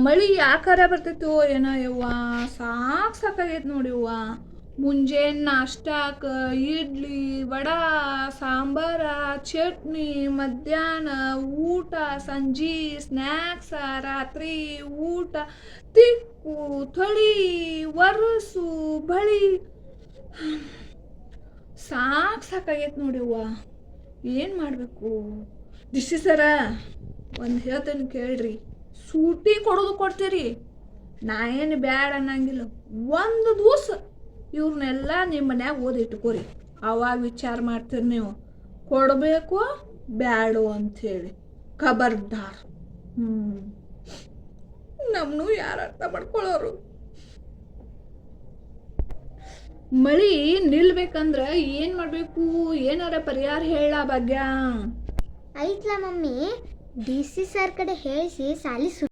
ಮಳಿ ಯಾಕಾರ ಬರ್ತೈತೋ ಏನೋ ಯವ್ವ. ಸಾಕಾಗೈತೆ ನೋಡಿ ಯವ್ವ. ಮುಂಜಾನೆ ನಾಷ್ಟಾಕ ಇಡ್ಲಿ ವಡಾ ಸಾಂಬಾರ ಚಟ್ನಿ, ಮಧ್ಯಾಹ್ನ ಊಟ, ಸಂಜೆ ಸ್ನ್ಯಾಕ್ಸ, ರಾತ್ರಿ ಊಟ, ತಿಕ್ಕು ಥಳಿ ಒರಸು ಬಳಿ ಸಾಕಾಗೈತೆ ನೋಡಿ ಯವ್ವ. ಏನು ಮಾಡಬೇಕು? ದಿಶಿ ಸರ ಒಂದು ಹೇಳ್ತೇನೆ ಕೇಳ್ರಿ. ಸೂಟಿ ಕೊಡೋದು ಕೊಡ್ತೀರಿ, ನಾ ಏನು ಬ್ಯಾಡ ಅನ್ನಂಗಿಲ್ಲ. ಒಂದು ದಿವಸ ಇವ್ರನ್ನೆಲ್ಲ ನಿಮ್ಮ ಮನ್ಯಾಗ ಓದಿಟ್ಕೋರಿ, ಅವಾಗ ವಿಚಾರ ಮಾಡ್ತೀರಿ ನೀವು ಕೊಡಬೇಕು ಬ್ಯಾಡು ಅಂಥೇಳಿ. ಖಬರ್ದಾರ್. ನಮ್ಮನ್ನು ಯಾರು ಅರ್ಥ ಮಾಡ್ಕೊಳ್ಳೋರು? ಮಳಿ ನಿಲ್ಬೇಕಂದ್ರೆ ಏನು ಮಾಡಬೇಕು? ಏನಾರ ಪರಿಹಾರ ಹೇಳ ಭಾಗ್ಯ. ಐತ್ಲಾ ಮಮ್ಮಿ, ಡಿ ಸಿ ಸರ್ ಕಡೆ ಹೇಳಿಸಿ ಸಾಲಿ